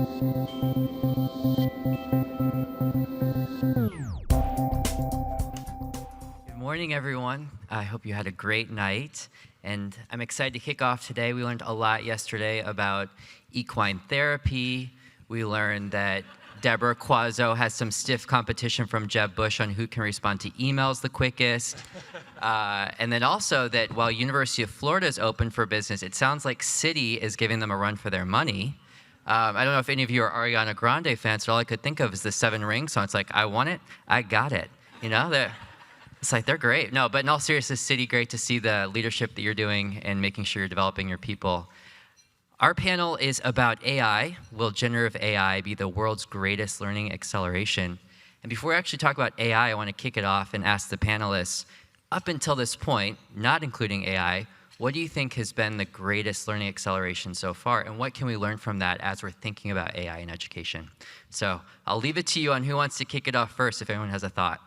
Good morning, everyone. I hope you had a great night. And I'm excited to kick off today. We learned a lot yesterday about equine therapy. We learned that Deborah Quazzo has some stiff competition from Jeb Bush on who can respond to emails the quickest. And then also that while University of Florida is open for business, it sounds like Citi is giving them a run for their money. I don't know if any of you are Ariana Grande fans, but all I could think of is the Seven Rings song. It's like, I want it, I got it. You know, it's like, they're great. No, but in all seriousness, Citi, great to see the leadership that you're doing and making sure you're developing your people. Our panel is about AI. Will generative AI be the world's greatest learning acceleration? And before we actually talk about AI, I want to kick it off and ask the panelists, up until this point, not including AI, what do you think has been the greatest learning acceleration so far? And what can we learn from that as we're thinking about AI in education? So I'll leave it to you on who wants to kick it off first if anyone has a thought.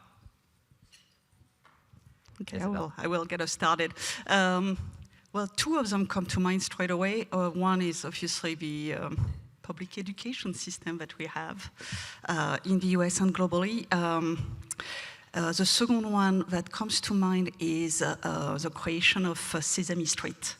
Okay, I will get us started. Well, two of them come to mind straight away. One is obviously the public education system that we have in the US and globally. The second one that comes to mind is the creation of Sesame Street,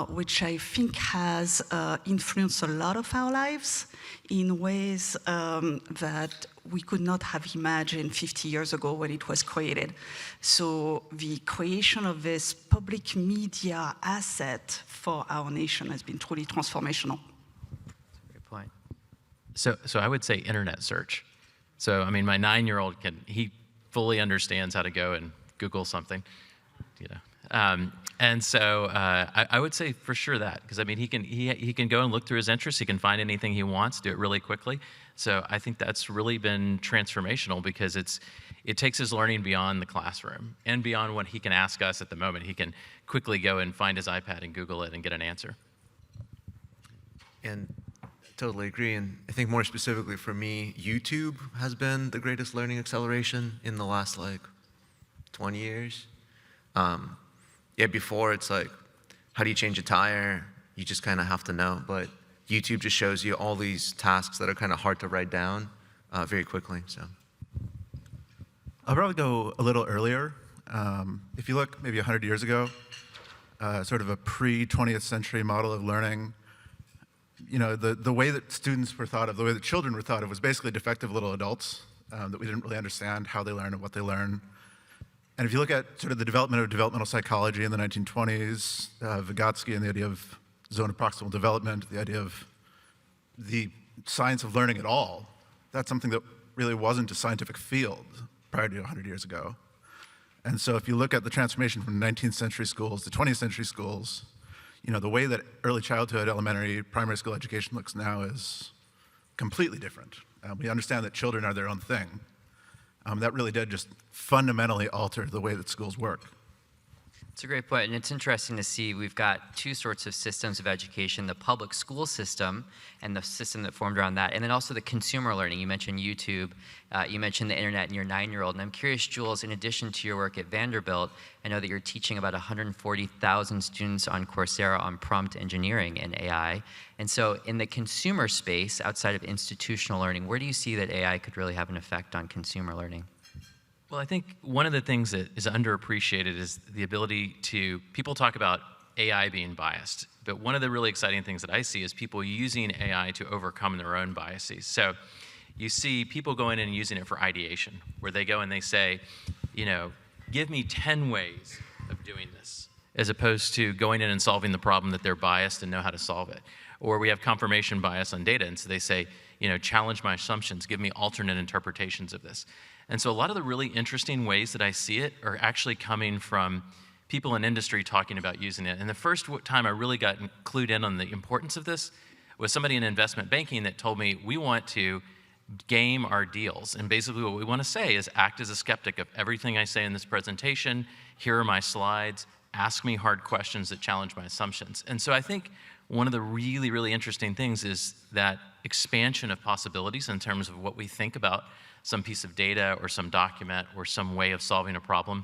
which I think has influenced a lot of our lives in ways that we could not have imagined 50 years ago when it was created. So the creation of this public media asset for our nation has been truly transformational. Great point. So I would say internet search. So, I mean, my 9-year-old he fully understands how to go and Google something, you know. And so I would say for sure that, because I mean, he can go and look through his interests, he can find anything he wants, do it really quickly. So I think that's really been transformational because it takes his learning beyond the classroom and beyond what he can ask us at the moment. He can quickly go and find his iPad and Google it and get an answer. And totally agree. And I think more specifically for me, YouTube has been the greatest learning acceleration in the last like 20 years. Yeah, before it's like, how do you change a tire? You just kind of have to know. But YouTube just shows you all these tasks that are kind of hard to write down very quickly. So I'll probably go a little earlier. If you look maybe 100 years ago, sort of a pre-20th century model of learning, you know, the way that students were thought of, the way that children were thought of was basically defective little adults that we didn't really understand how they learn and what they learn. And if you look at sort of the development of developmental psychology in the 1920s, Vygotsky and the idea of zone of proximal development, the idea of the science of learning at all, that's something that really wasn't a scientific field prior to 100 years ago. And so if you look at the transformation from 19th century schools to 20th century schools, you know, the way that early childhood, elementary, primary school education looks now is completely different. We understand that children are their own thing. That really did just fundamentally alter the way that schools work. It's a great point, and it's interesting to see we've got two sorts of systems of education, the public school system and the system that formed around that, and then also the consumer learning. You mentioned YouTube, you mentioned the internet and your 9-year-old, and I'm curious, Jules, in addition to your work at Vanderbilt, I know that you're teaching about 140,000 students on Coursera on prompt engineering and AI, and so in the consumer space, outside of institutional learning, where do you see that AI could really have an effect on consumer learning? Well, I think one of the things that is underappreciated is the ability to, people talk about AI being biased, but one of the really exciting things that I see is people using AI to overcome their own biases. So you see people going in and using it for ideation, where they go and they say, you know, give me 10 ways of doing this, as opposed to going in and solving the problem that they're biased and know how to solve it. Or we have confirmation bias on data, and so they say, you know, challenge my assumptions, give me alternate interpretations of this. And so a lot of the really interesting ways that I see it are actually coming from people in industry talking about using it. And the first time I really got clued in on the importance of this was somebody in investment banking that told me, we want to game our deals. And basically what we want to say is act as a skeptic of everything I say in this presentation. Here are my slides. Ask me hard questions that challenge my assumptions. And so I think one of the really, really interesting things is that expansion of possibilities in terms of what we think about some piece of data or some document or some way of solving a problem.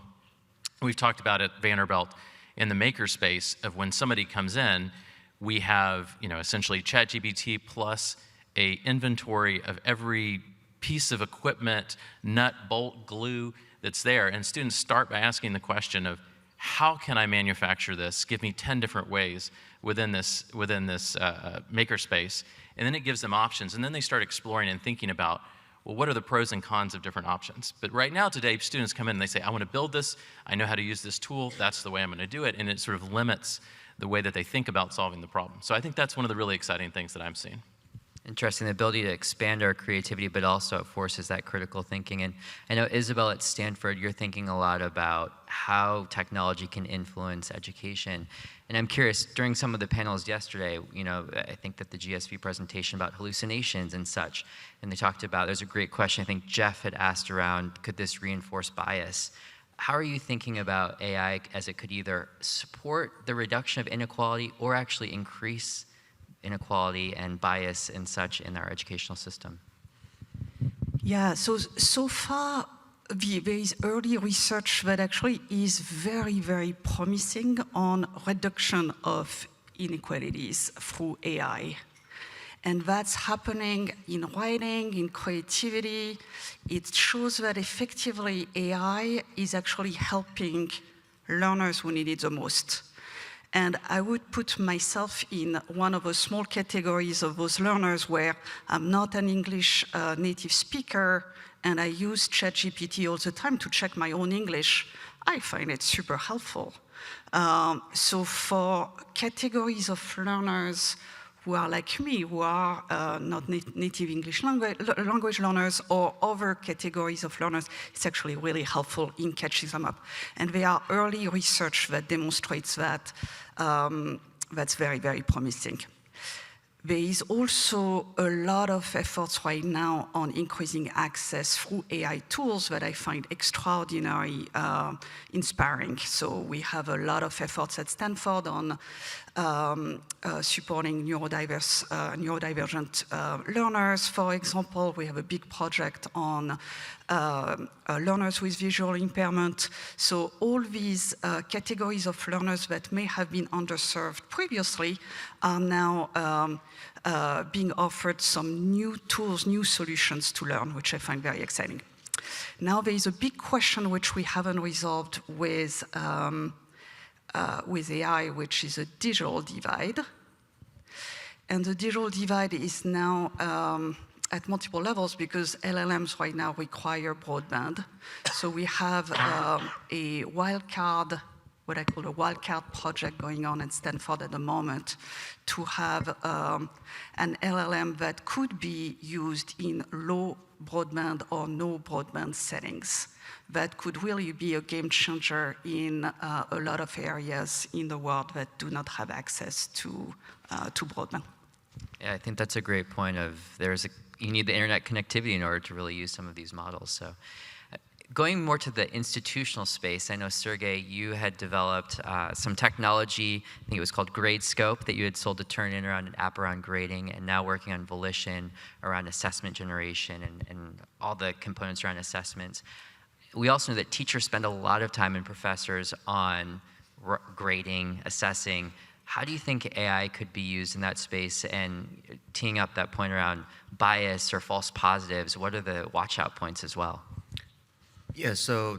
We've talked about at Vanderbilt in the maker space of when somebody comes in, we have, you know, essentially ChatGPT plus a inventory of every piece of equipment, nut, bolt, glue that's there, and students start by asking the question of, how can I manufacture this? Give me 10 different ways within this makerspace, and then it gives them options, and then they start exploring and thinking about, well, what are the pros and cons of different options? But right now, today, students come in and they say, I want to build this, I know how to use this tool, that's the way I'm going to do it, and it sort of limits the way that they think about solving the problem. So I think that's one of the really exciting things that I'm seeing. Interesting, the ability to expand our creativity, but also it forces that critical thinking. And I know, Isabelle, at Stanford, you're thinking a lot about how technology can influence education. And I'm curious, during some of the panels yesterday, I think that the GSV presentation about hallucinations and such, and they talked about, there's a great question I think Jeff had asked around, could this reinforce bias? How are you thinking about AI as it could either support the reduction of inequality or actually increase inequality and bias and such in our educational system? Yeah, so far, there is early research that actually is very, very promising on reduction of inequalities through AI. And that's happening in writing, in creativity. It shows that effectively AI is actually helping learners who need it the most. And I would put myself in one of the small categories of those learners where I'm not an English native speaker and I use ChatGPT all the time to check my own English. I find it super helpful. So for categories of learners who are like me, who are not native English language learners or other categories of learners, it's actually really helpful in catching them up. And there are early research that demonstrates that that's very, very promising. There is also a lot of efforts right now on increasing access through AI tools that I find extraordinarily inspiring. So we have a lot of efforts at Stanford on supporting neurodivergent learners. For example, we have a big project on learners with visual impairment. So all these categories of learners that may have been underserved previously are now being offered some new tools, new solutions to learn, which I find very exciting. Now there is a big question which we haven't resolved with AI, which is a digital divide. And the digital divide is now at multiple levels because LLMs right now require broadband. So we have a wildcard, what I call a wildcard project going on at Stanford at the moment to have an LLM that could be used in low broadband or no broadband settings. That could really be a game changer in a lot of areas in the world that do not have access to broadband. Yeah, I think that's a great point of you need the internet connectivity in order to really use some of these models. So going more to the institutional space, I know, Sergey, you had developed some technology, I think it was called GradeScope, that you had sold to Turnitin around an app around grading, and now working on Volition around assessment generation and all the components around assessments. We also know that teachers spend a lot of time and professors on grading, assessing. How do you think AI could be used in that space? And teeing up that point around bias or false positives, what are the watch out points as well? Yeah, so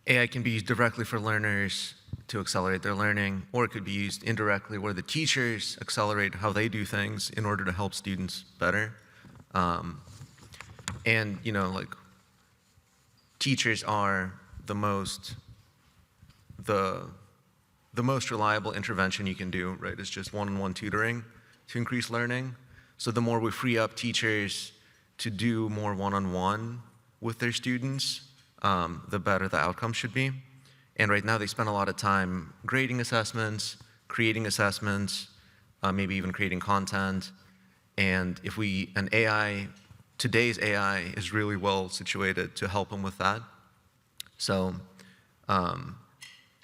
AI can be used directly for learners to accelerate their learning, or it could be used indirectly where the teachers accelerate how they do things in order to help students better. And, teachers are the most reliable intervention you can do, right? It's just one-on-one tutoring to increase learning. So the more we free up teachers to do more one-on-one with their students, the better the outcome should be. And right now they spend a lot of time grading assessments, creating assessments, maybe even creating content. And today's AI is really well situated to help them with that. So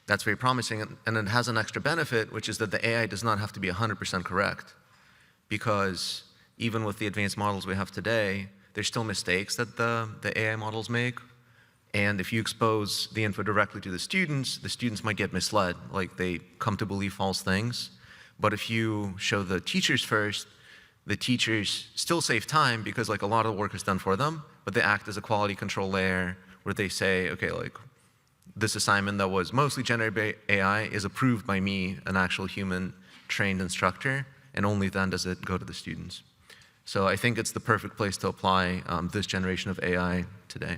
that's very promising. And it has an extra benefit, which is that the AI does not have to be 100% correct. Because even with the advanced models we have today, there's still mistakes that the AI models make. And if you expose the info directly to the students might get misled, like they come to believe false things. But if you show the teachers first the teachers still save time because like a lot of the work is done for them, but they act as a quality control layer where they say, okay, like this assignment that was mostly generative AI is approved by me, an actual human trained instructor, and only then does it go to the students. So I think it's the perfect place to apply this generation of AI today.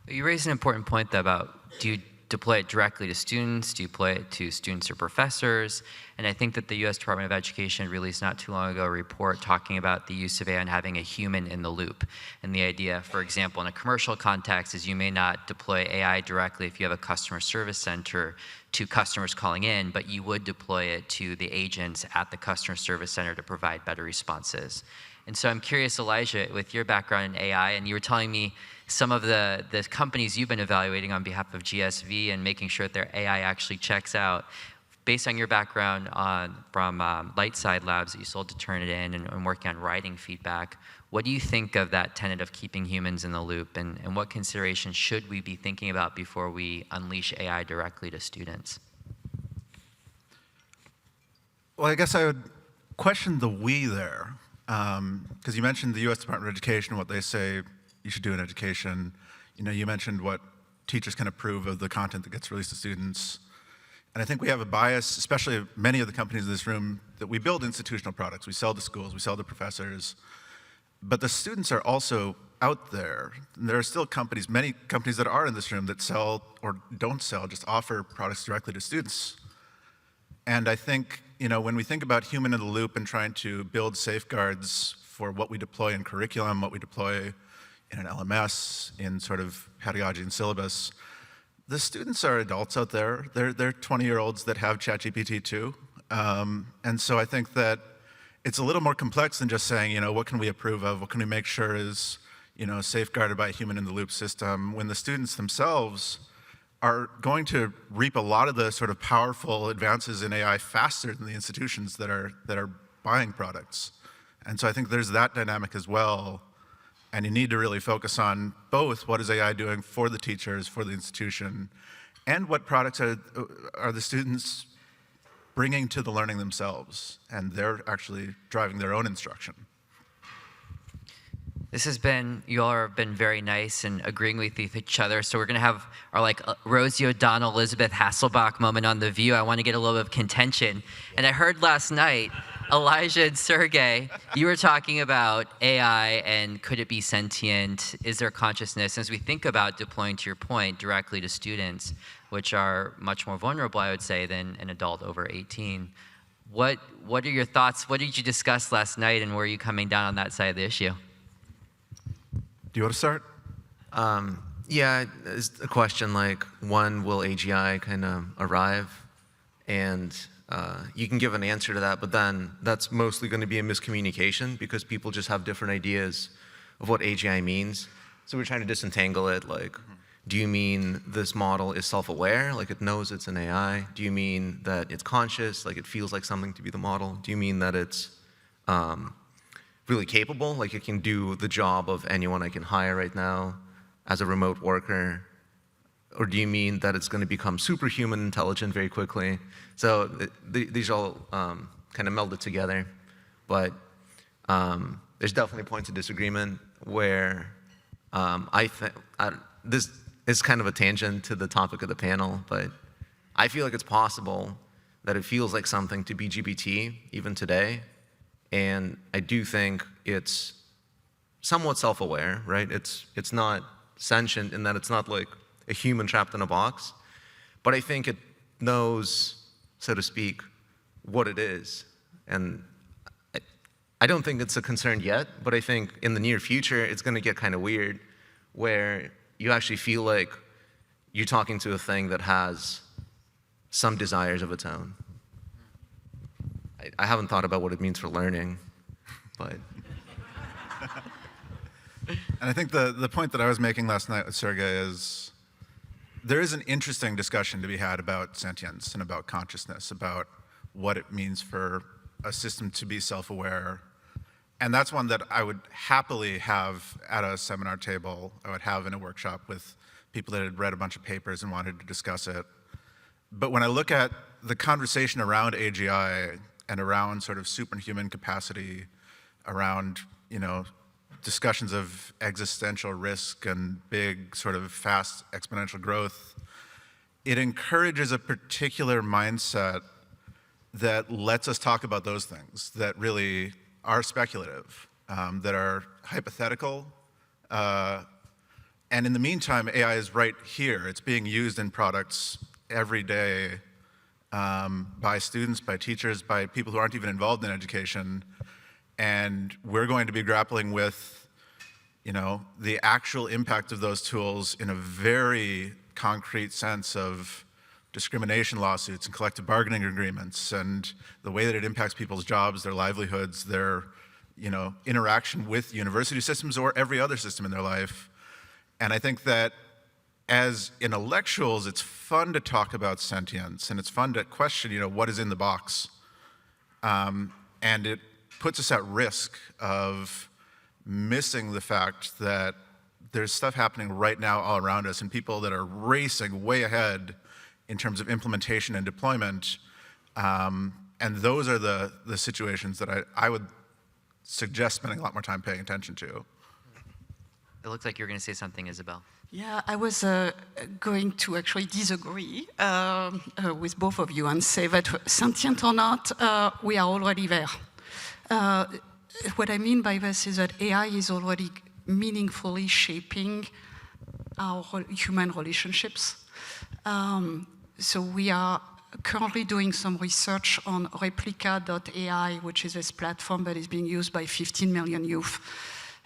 You raised an important point though, about do you deploy it directly to students? Do you deploy it to students or professors? And I think that the US Department of Education released not too long ago a report talking about the use of AI and having a human in the loop. And the idea, for example, in a commercial context is you may not deploy AI directly if you have a customer service center to customers calling in, but you would deploy it to the agents at the customer service center to provide better responses. And so I'm curious, Elijah, with your background in AI, and you were telling me some of the companies you've been evaluating on behalf of GSV and making sure that their AI actually checks out. Based on your background from Lightside Labs that you sold to Turnitin and working on writing feedback, what do you think of that tenet of keeping humans in the loop, and what considerations should we be thinking about before we unleash AI directly to students? Well, I guess I would question the we there, because you mentioned the U.S. Department of Education, what they say you should do in education. You know, you mentioned what teachers can approve of the content that gets released to students. And I think we have a bias, especially many of the companies in this room, that we build institutional products. We sell to schools, we sell to professors. But the students are also out there. And there are still companies, many companies that are in this room that sell or don't sell, just offer products directly to students. And I think, you know, when we think about human in the loop and trying to build safeguards for what we deploy in curriculum, what we deploy in an LMS, in sort of pedagogy and syllabus, the students are adults out there. They're 20-year-olds that have ChatGPT too. And so I think that it's a little more complex than just saying, you know, what can we approve of? What can we make sure is, you know, safeguarded by a human-in-the-loop system, when the students themselves are going to reap a lot of the sort of powerful advances in AI faster than the institutions that are buying products. And so I think there's that dynamic as well. And you need to really focus on both what is AI doing for the teachers, for the institution, and what products are the students bringing to the learning themselves, and they're actually driving their own instruction. This has been, you all have been very nice and agreeing with each other. So we're going to have our like Rosie O'Donnell, Elizabeth Hasselbach moment on The View. I want to get a little bit of contention. And I heard last night, Elijah and Sergey, you were talking about AI and could it be sentient? Is there consciousness? As we think about deploying, to your point, directly to students, which are much more vulnerable, I would say, than an adult over 18, what are your thoughts? What did you discuss last night, and where are you coming down on that side of the issue? Do you want to start? Yeah, it's a question like, when will AGI kind of arrive? And you can give an answer to that, but then that's mostly going to be a miscommunication because people just have different ideas of what AGI means. So we're trying to disentangle it. Like, do you mean this model is self-aware, like it knows it's an AI? Do you mean that it's conscious, like it feels like something to be the model? Do you mean that it's really capable, like it can do the job of anyone I can hire right now as a remote worker? Or do you mean that it's going to become superhuman intelligent very quickly? So these are all kind of melded together. But there's definitely points of disagreement where I think, this is kind of a tangent to the topic of the panel, but I feel like it's possible that it feels like something to be GPT even today. And I do think it's somewhat self-aware, right? It's not sentient in that it's not like a human trapped in a box, but I think it knows, so to speak, what it is. And I don't think it's a concern yet, but I think in the near future, it's going to get kind of weird, where you actually feel like you're talking to a thing that has some desires of its own. I haven't thought about what it means for learning, but. And I think the point that I was making last night with Sergey is, there is an interesting discussion to be had about sentience and about consciousness, about what it means for a system to be self-aware. And that's one that I would happily have at a seminar table. I would have in a workshop with people that had read a bunch of papers and wanted to discuss it. But when I look at the conversation around AGI and around sort of superhuman capacity, around, discussions of existential risk and big sort of fast exponential growth, it encourages a particular mindset that lets us talk about those things that really are speculative, that are hypothetical. And in the meantime, AI is right here. It's being used in products every day by students, by teachers, by people who aren't even involved in education. And we're going to be grappling with, the actual impact of those tools in a very concrete sense of discrimination lawsuits and collective bargaining agreements, and the way that it impacts people's jobs, their livelihoods, their interaction with university systems or every other system in their life. And I think that as intellectuals, it's fun to talk about sentience, and it's fun to question, what is in the box. And it puts us at risk of missing the fact that there's stuff happening right now all around us, and people that are racing way ahead in terms of implementation and deployment. And those are the situations that I would suggest spending a lot more time paying attention to. It looks like you're going to say something, Isabelle. Yeah, I was going to actually disagree with both of you and say that sentient or not, we are already there. What I mean by this is that AI is already meaningfully shaping our human relationships. So we are currently doing some research on replica.ai, which is this platform that is being used by 15 million youth.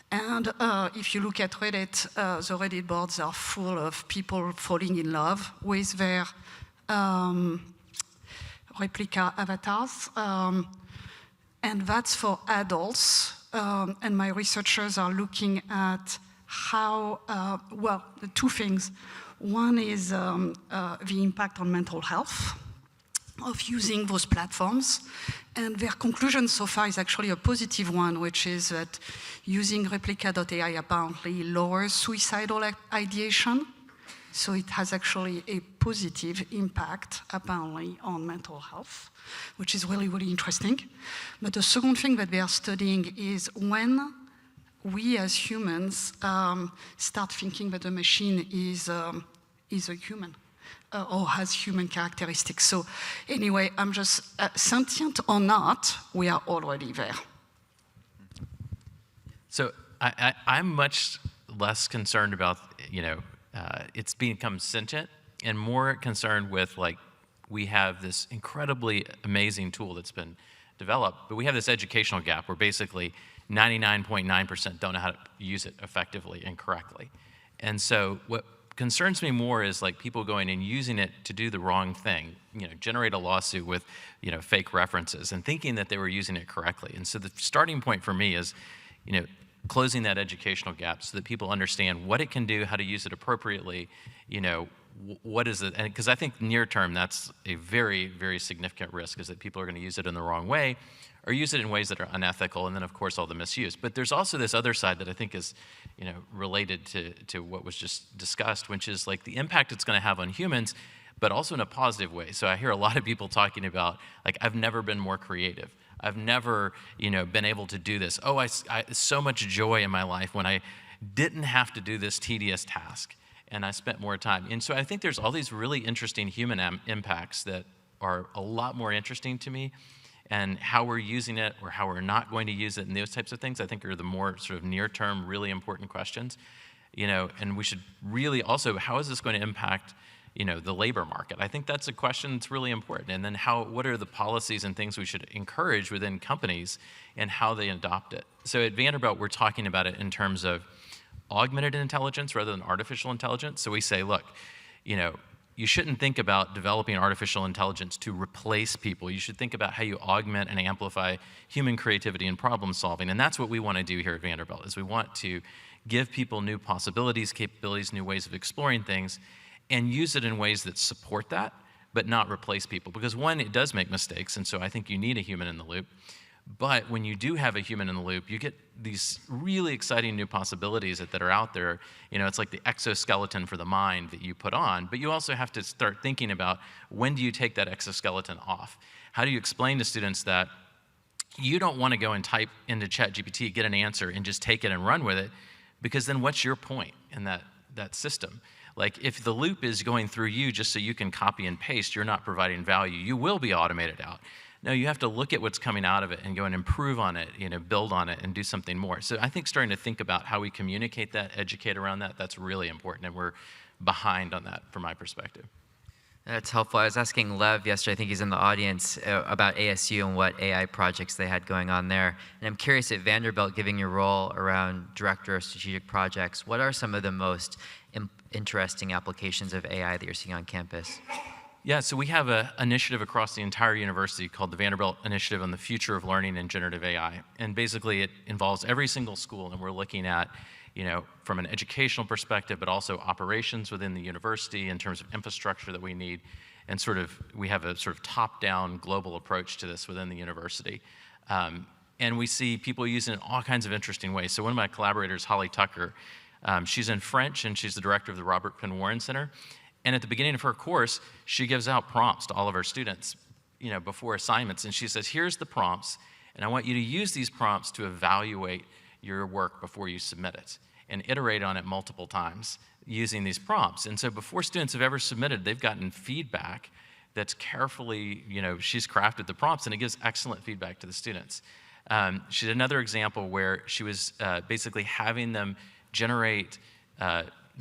And if you look at Reddit, the Reddit boards are full of people falling in love with their replica avatars. And that's for adults. And my researchers are looking at how, two things. One is the impact on mental health of using those platforms. And their conclusion so far is actually a positive one, which is that using replica.ai apparently lowers suicidal ideation. So it has actually a positive impact, apparently, on mental health, which is really, really interesting. But the second thing that they are studying is when we as humans start thinking that the machine is a human or has human characteristics. So anyway, I'm just, sentient or not, we are already there. So I'm much less concerned about, it's become sentient, and more concerned with, like, we have this incredibly amazing tool that's been developed, but we have this educational gap where basically 99.9% don't know how to use it effectively and correctly. And so what concerns me more is, like, people going and using it to do the wrong thing, generate a lawsuit with, fake references and thinking that they were using it correctly. And so the starting point for me is, closing that educational gap so that people understand what it can do, how to use it appropriately, what is it, and because I think near term that's a very, very significant risk, is that people are going to use it in the wrong way or use it in ways that are unethical, and then of course all the misuse. But there's also this other side that I think is related to what was just discussed, which is like the impact it's going to have on humans, but also in a positive way. So I hear a lot of people talking about, like, I've never been more creative. I've never, been able to do this. Oh, I so much joy in my life when I didn't have to do this tedious task, and I spent more time. And so I think there's all these really interesting human impacts that are a lot more interesting to me, and how we're using it or how we're not going to use it, and those types of things I think are the more sort of near-term, really important questions. And we should really also, how is this going to impact the labor market? I think that's a question that's really important. And then what are the policies and things we should encourage within companies and how they adopt it? So at Vanderbilt, we're talking about it in terms of augmented intelligence rather than artificial intelligence. So we say, look, you shouldn't think about developing artificial intelligence to replace people. You should think about how you augment and amplify human creativity and problem solving. And that's what we want to do here at Vanderbilt, is we want to give people new possibilities, capabilities, new ways of exploring things, and use it in ways that support that, but not replace people. Because one, it does make mistakes, and so I think you need a human in the loop. But when you do have a human in the loop, you get these really exciting new possibilities that are out there. It's like the exoskeleton for the mind that you put on, but you also have to start thinking about, when do you take that exoskeleton off? How do you explain to students that you don't want to go and type into ChatGPT, get an answer, and just take it and run with it, because then what's your point in that system? Like, if the loop is going through you just so you can copy and paste, you're not providing value. You will be automated out. No, you have to look at what's coming out of it and go and improve on it, build on it and do something more. So I think starting to think about how we communicate that, educate around that, that's really important, and we're behind on that from my perspective. That's helpful. I was asking Lev yesterday, I think he's in the audience, about ASU and what AI projects they had going on there. And I'm curious, at Vanderbilt, given your role around Director of Strategic Projects, what are some of the most interesting applications of AI that you're seeing on campus? Yeah, so we have an initiative across the entire university called the Vanderbilt Initiative on the Future of Learning in Generative AI. And basically it involves every single school, and we're looking at, from an educational perspective, but also operations within the university in terms of infrastructure that we need. And we have a sort of top-down global approach to this within the university. And we see people using it in all kinds of interesting ways. So one of my collaborators, Holly Tucker, she's in French, and she's the director of the Robert Penn Warren Center. And at the beginning of her course, she gives out prompts to all of her students, before assignments. And she says, here's the prompts, and I want you to use these prompts to evaluate your work before you submit it, and iterate on it multiple times using these prompts. And so before students have ever submitted, they've gotten feedback that's carefully, she's crafted the prompts, and it gives excellent feedback to the students. She had another example where she was basically having them generate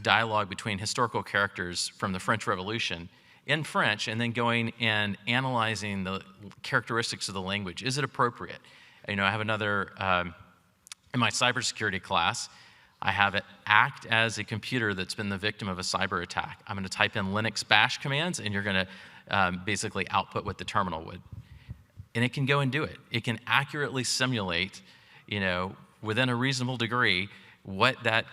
dialogue between historical characters from the French Revolution in French, and then going and analyzing the characteristics of the language. Is it appropriate? I have another, in my cybersecurity class, I have it act as a computer that's been the victim of a cyber attack. I'm going to type in Linux bash commands, and you're going to basically output what the terminal would. And it can go and do it. It can accurately simulate, within a reasonable degree, what that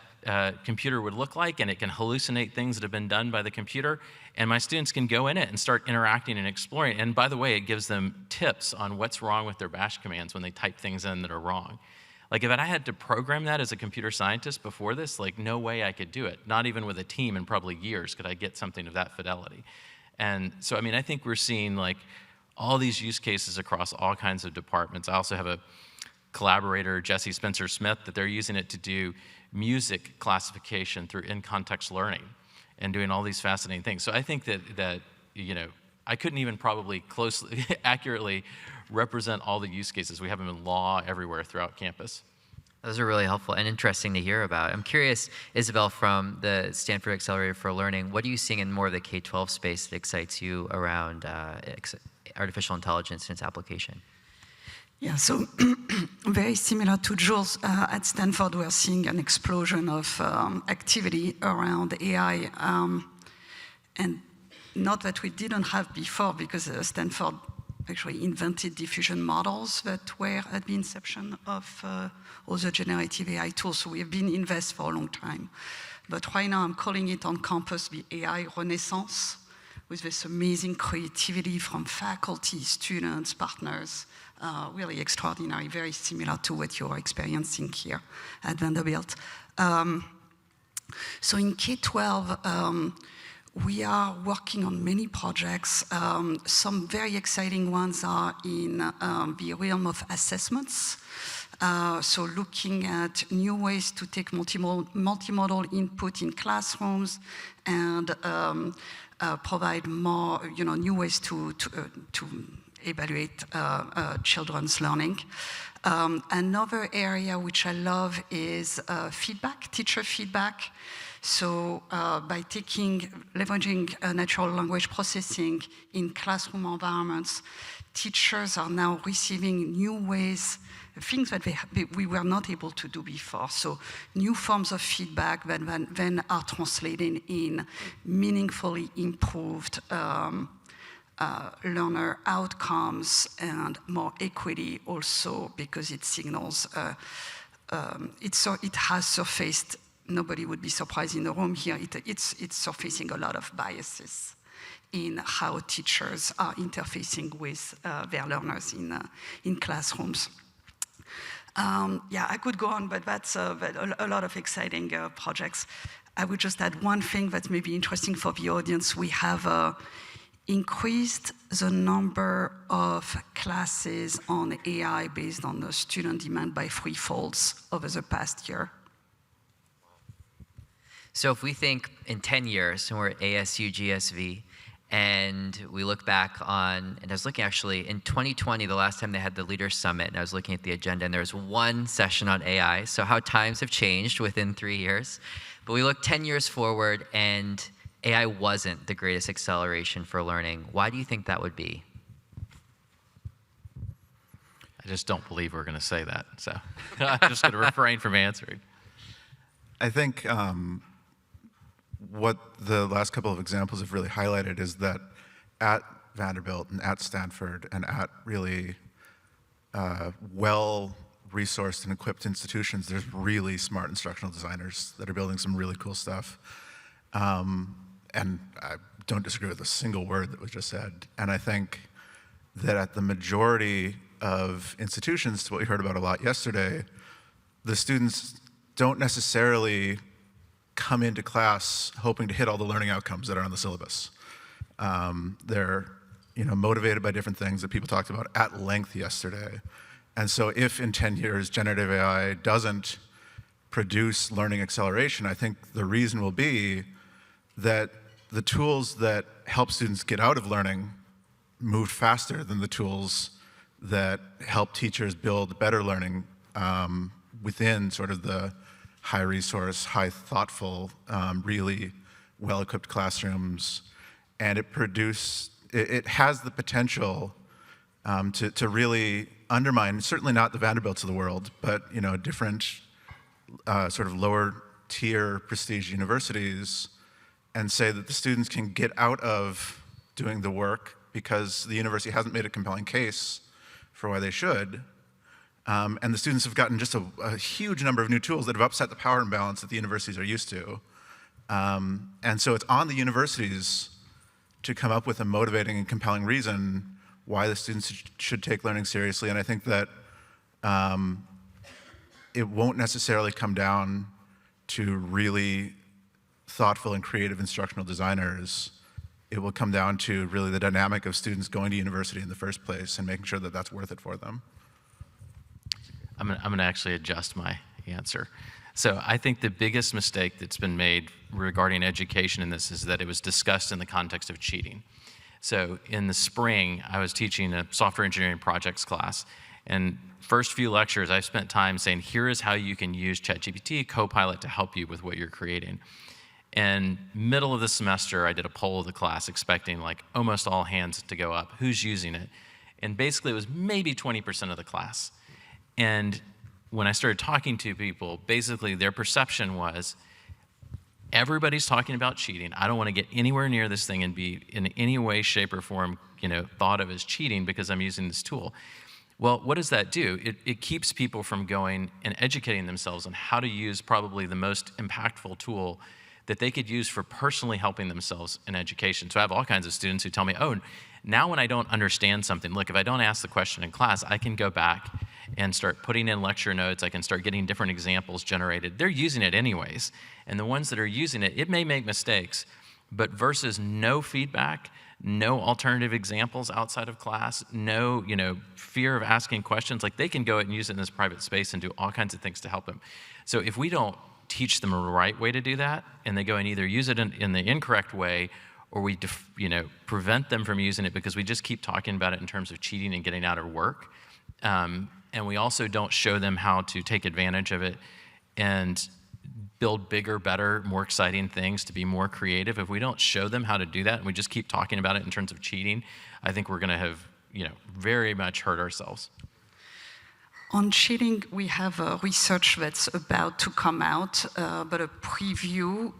computer would look like, and it can hallucinate things that have been done by the computer. And my students can go in it and start interacting and exploring. And by the way, it gives them tips on what's wrong with their bash commands when they type things in that are wrong. Like, if I had to program that as a computer scientist before this, no way I could do it. Not even with a team in probably years could I get something of that fidelity. And so, I think we're seeing all these use cases across all kinds of departments. I also have a collaborator, Jesse Spencer-Smith, that they're using it to do music classification through in-context learning and doing all these fascinating things. So I think that I couldn't even probably closely, accurately represent all the use cases. We have them in law everywhere throughout campus. Those are really helpful and interesting to hear about. I'm curious, Isabelle, from the Stanford Accelerator for Learning, what are you seeing in more of the K-12 space that excites you around artificial intelligence and its application? Yeah, so very similar to Jules, at Stanford, we're seeing an explosion of activity around AI, and not that we didn't have before, because Stanford actually invented diffusion models that were at the inception of all the generative AI tools. So we have been invested for a long time. But right now, I'm calling it on campus the AI Renaissance, with this amazing creativity from faculty, students, partners. Really extraordinary, very similar to what you're experiencing here at Vanderbilt. So in K-12, we are working on many projects. Some very exciting ones are in the realm of assessments. So looking at new ways to take multimodal input in classrooms and provide more, new ways to evaluate children's learning. Another area which I love is feedback, teacher feedback. So by leveraging natural language processing in classroom environments, teachers are now receiving new ways, things that we were not able to do before. So new forms of feedback that then are translated in meaningfully improved learner outcomes and more equity also, because it signals, it has surfaced, nobody would be surprised in the room here, it's surfacing a lot of biases in how teachers are interfacing with their learners in classrooms. Yeah, I could go on, but that's a lot of exciting projects. I would just add one thing that may be interesting for the audience. We have increased the number of classes on AI based on the student demand by 3-folds over the past year. So if we think in 10 years, and we're at ASU GSV, and we look back on, and I was looking actually, in 2020, the last time they had the Leaders Summit, and I was looking at the agenda, and there was one session on AI, so how times have changed within 3 years. But we look 10 years forward, and AI wasn't the greatest acceleration for learning. Why do you think that would be? I just don't believe we're going to say that, so I'm just going to refrain from answering. I think what the last couple of examples have really highlighted is that at Vanderbilt and at Stanford and at really well-resourced and equipped institutions, there's really smart instructional designers that are building some really cool stuff. And I don't disagree with a single word that was just said. And I think that at the majority of institutions, to what we heard about a lot yesterday, the students don't necessarily come into class hoping to hit all the learning outcomes that are on the syllabus. They're motivated by different things that people talked about at length yesterday. And so if in 10 years generative AI doesn't produce learning acceleration, I think the reason will be that the tools that help students get out of learning moved faster than the tools that help teachers build better learning within sort of the high resource, high thoughtful, really well-equipped classrooms. And it has the potential to really undermine, certainly not the Vanderbilts of the world, but different sort of lower tier prestige universities, and say that the students can get out of doing the work because the university hasn't made a compelling case for why they should. And the students have gotten just a huge number of new tools that have upset the power imbalance that the universities are used to. And so it's on the universities to come up with a motivating and compelling reason why the students should take learning seriously. And I think that it won't necessarily come down to really thoughtful and creative instructional designers. It will come down to really the dynamic of students going to university in the first place and making sure that that's worth it for them. I'm going to actually adjust my answer. So I think the biggest mistake that's been made regarding education in this is that it was discussed in the context of cheating. So in the spring, I was teaching a software engineering projects class, and first few lectures, I spent time saying, here is how you can use ChatGPT, Copilot to help you with what you're creating. And middle of the semester, I did a poll of the class expecting like almost all hands to go up, who's using it? And basically it was maybe 20% of the class. And when I started talking to people, basically their perception was, everybody's talking about cheating. I don't want to get anywhere near this thing and be in any way, shape, or form, thought of as cheating because I'm using this tool. Well, what does that do? It keeps people from going and educating themselves on how to use probably the most impactful tool that they could use for personally helping themselves in education. So I have all kinds of students who tell me, oh, now when I don't understand something, look, if I don't ask the question in class, I can go back and start putting in lecture notes. I can start getting different examples generated. They're using it anyways. And the ones that are using it, it may make mistakes, but versus no feedback, no alternative examples outside of class, no fear of asking questions, like they can go and use it in this private space and do all kinds of things to help them. So if we don't teach them a right way to do that, and they go and either use it in the incorrect way, or we prevent them from using it because we just keep talking about it in terms of cheating and getting out of work, and we also don't show them how to take advantage of it and build bigger, better, more exciting things to be more creative. If we don't show them how to do that and we just keep talking about it in terms of cheating, I think we're going to have very much hurt ourselves. On cheating, we have a research that's about to come out, but a preview.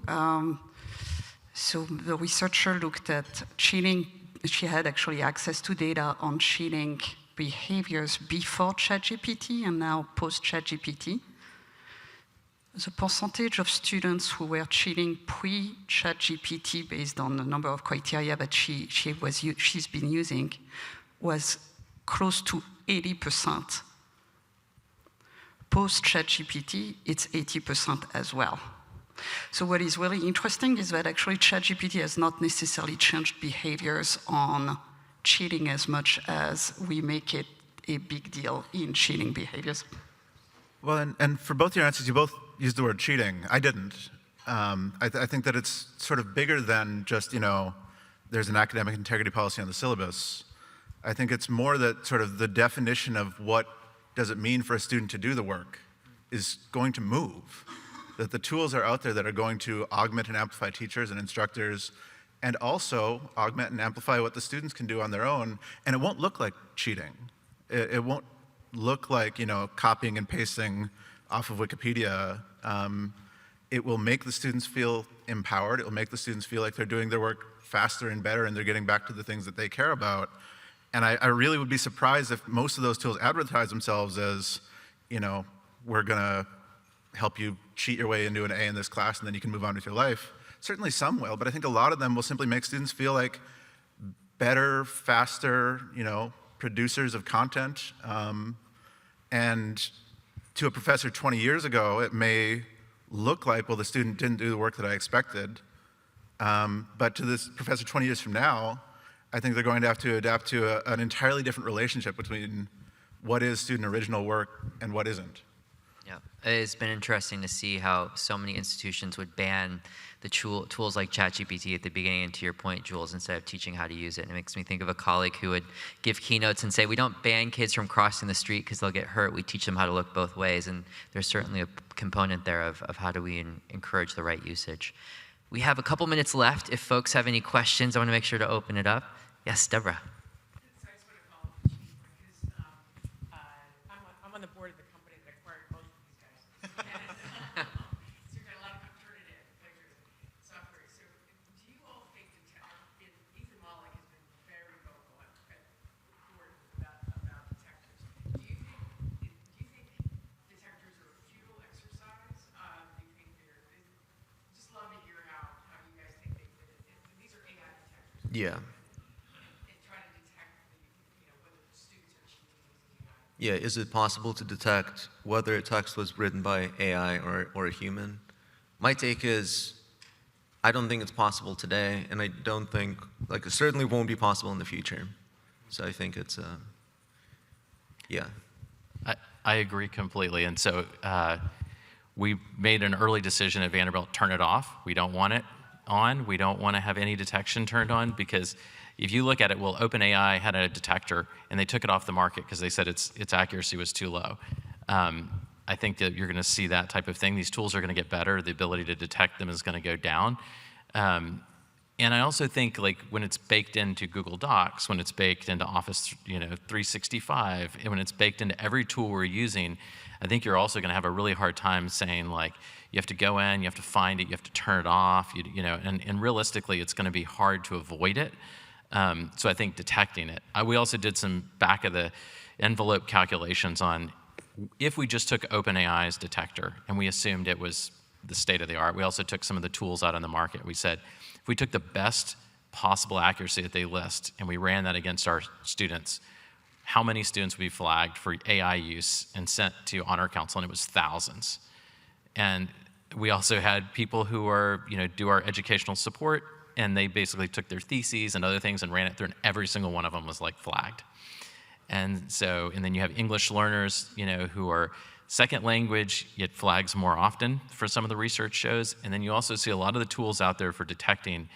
So the researcher looked at cheating. She had actually access to data on cheating behaviors before ChatGPT and now post-ChatGPT. The percentage of students who were cheating pre-ChatGPT based on the number of criteria that she's been using was close to 80%. Post-ChatGPT, it's 80% as well. So what is really interesting is that actually ChatGPT has not necessarily changed behaviors on cheating as much as we make it a big deal in cheating behaviors. Well, and for both your answers, you both used the word cheating. I didn't. I think that it's sort of bigger than just, there's an academic integrity policy on the syllabus. I think it's more that sort of the definition of what does it mean for a student to do the work is going to move. That the tools are out there that are going to augment and amplify teachers and instructors, and also augment and amplify what the students can do on their own, and it won't look like cheating. It won't look like, copying and pasting off of Wikipedia. It will make the students feel empowered. It will make the students feel like they're doing their work faster and better, and they're getting back to the things that they care about. And I really would be surprised if most of those tools advertise themselves as, we're going to help you cheat your way into an A in this class, and then you can move on with your life. Certainly some will, but I think a lot of them will simply make students feel like better, faster, producers of content. And to a professor 20 years ago, it may look like, well, the student didn't do the work that I expected. But to this professor 20 years from now, I think they're going to have to adapt to an entirely different relationship between what is student original work and what isn't. Yeah, it's been interesting to see how so many institutions would ban the tools like ChatGPT at the beginning, and to your point, Jules, instead of teaching how to use it. And it makes me think of a colleague who would give keynotes and say, we don't ban kids from crossing the street because they'll get hurt. We teach them how to look both ways. And there's certainly a component there of how do we encourage the right usage. We have a couple minutes left. If folks have any questions, I want to make sure to open it up. Yes, Deborah. I'm on the board of the company that acquired both of these guys. So we've got a lot of alternative software. So do you all think Ethan Mollick has been very vocal at board about detectors. Do you think detectors are a futile exercise? Do you think just love to hear how you guys think they fit it. These are AI detectors. Yeah. Yeah, is it possible to detect whether a text was written by AI or a human? My take is, I don't think it's possible today, and I don't think, it certainly won't be possible in the future. So I think it's, yeah. I agree completely, and so we made an early decision at Vanderbilt, turn it off. We don't want it on. We don't want to have any detection turned on, because if you look at it, well, OpenAI had a detector, and they took it off the market because they said its accuracy was too low. I think that you're going to see that type of thing. These tools are going to get better. The ability to detect them is going to go down. And I also think, when it's baked into Google Docs, when it's baked into Office 365, and when it's baked into every tool we're using, I think you're also going to have a really hard time saying, you have to go in, you have to find it, you have to turn it off, and realistically, it's going to be hard to avoid it. So I think detecting it. We also did some back-of-the-envelope calculations on if we just took OpenAI's detector and we assumed it was the state of the art. We also took some of the tools out on the market. We said, if we took the best possible accuracy that they list and we ran that against our students, how many students would be flagged for AI use and sent to Honor Council? And it was thousands. And we also had people who do our educational support, and they basically took their theses and other things and ran it through, and every single one of them was flagged. And then you have English learners, who are second language, it flags more often for some of the research shows. And then you also see a lot of the tools out there for detecting,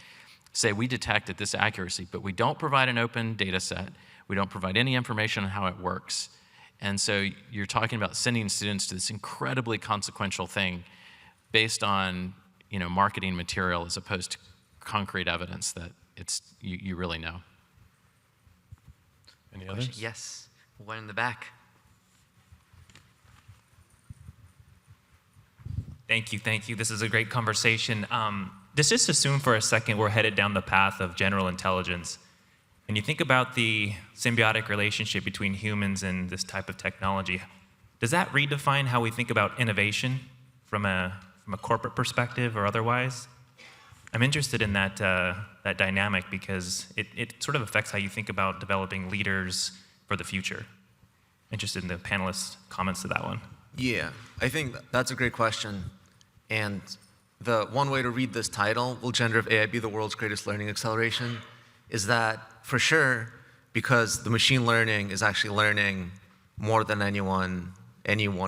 say we detect at this accuracy, but we don't provide an open data set. We don't provide any information on how it works. And so you're talking about sending students to this incredibly consequential thing based on, marketing material as opposed to concrete evidence that you really know. Any others? Yes, one in the back. Thank you. This is a great conversation. Just assume for a second we're headed down the path of general intelligence. When you think about the symbiotic relationship between humans and this type of technology, does that redefine how we think about innovation from a corporate perspective or otherwise? I'm interested in that dynamic because it sort of affects how you think about developing leaders for the future. Interested in the panelists' comments to that one. Yeah, I think that's a great question. And the one way to read this title, will generative AI be the world's greatest learning acceleration, is that for sure, because the machine learning is actually learning more than any one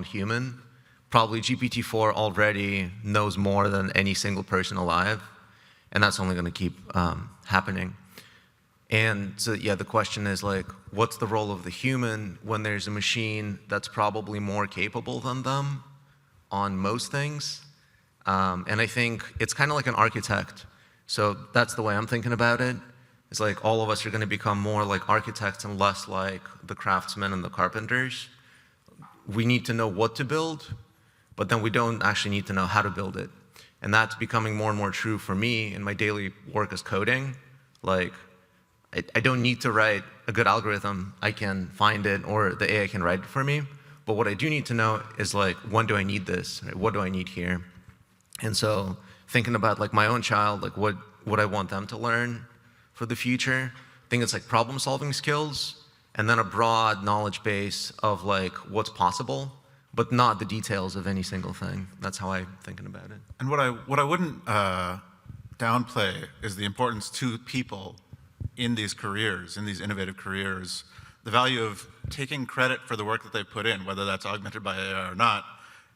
human, probably GPT-4 already knows more than any single person alive, and that's only going to keep happening. And so, yeah, the question is like, what's the role of the human when there's a machine that's probably more capable than them on most things? And I think it's kind of like an architect. So that's the way I'm thinking about it. It's like all of us are going to become more like architects and less like the craftsmen and the carpenters. We need to know what to build, but then we don't actually need to know how to build it. And that's becoming more and more true for me in my daily work as coding. Like, I don't need to write a good algorithm. I can find it, or the AI can write it for me. But what I do need to know is like, when do I need this? Right? What do I need here? And so thinking about like my own child, like what I want them to learn for the future, I think it's like problem-solving skills, and then a broad knowledge base of like what's possible, but not the details of any single thing. That's how I'm thinking about it. And what I wouldn't downplay is the importance to people in these careers, in these innovative careers, the value of taking credit for the work that they put in, whether that's augmented by AI or not.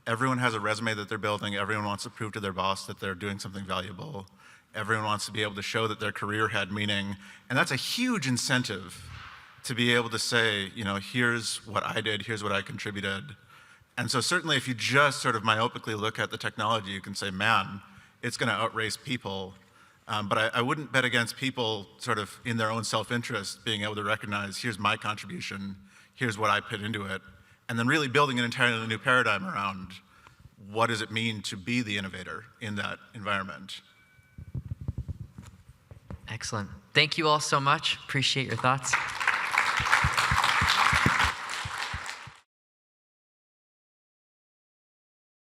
Everyone has a resume that they're building. Everyone wants to prove to their boss that they're doing something valuable. Everyone wants to be able to show that their career had meaning. And that's a huge incentive to be able to say, you know, here's what I did, here's what I contributed. And so certainly if you just sort of myopically look at the technology, you can say, man, it's going to outrace people. But I wouldn't bet against people sort of in their own self-interest being able to recognize, here's my contribution, here's what I put into it, and then really building an entirely new paradigm around what does it mean to be the innovator in that environment. Excellent. Thank you all so much. Appreciate your thoughts.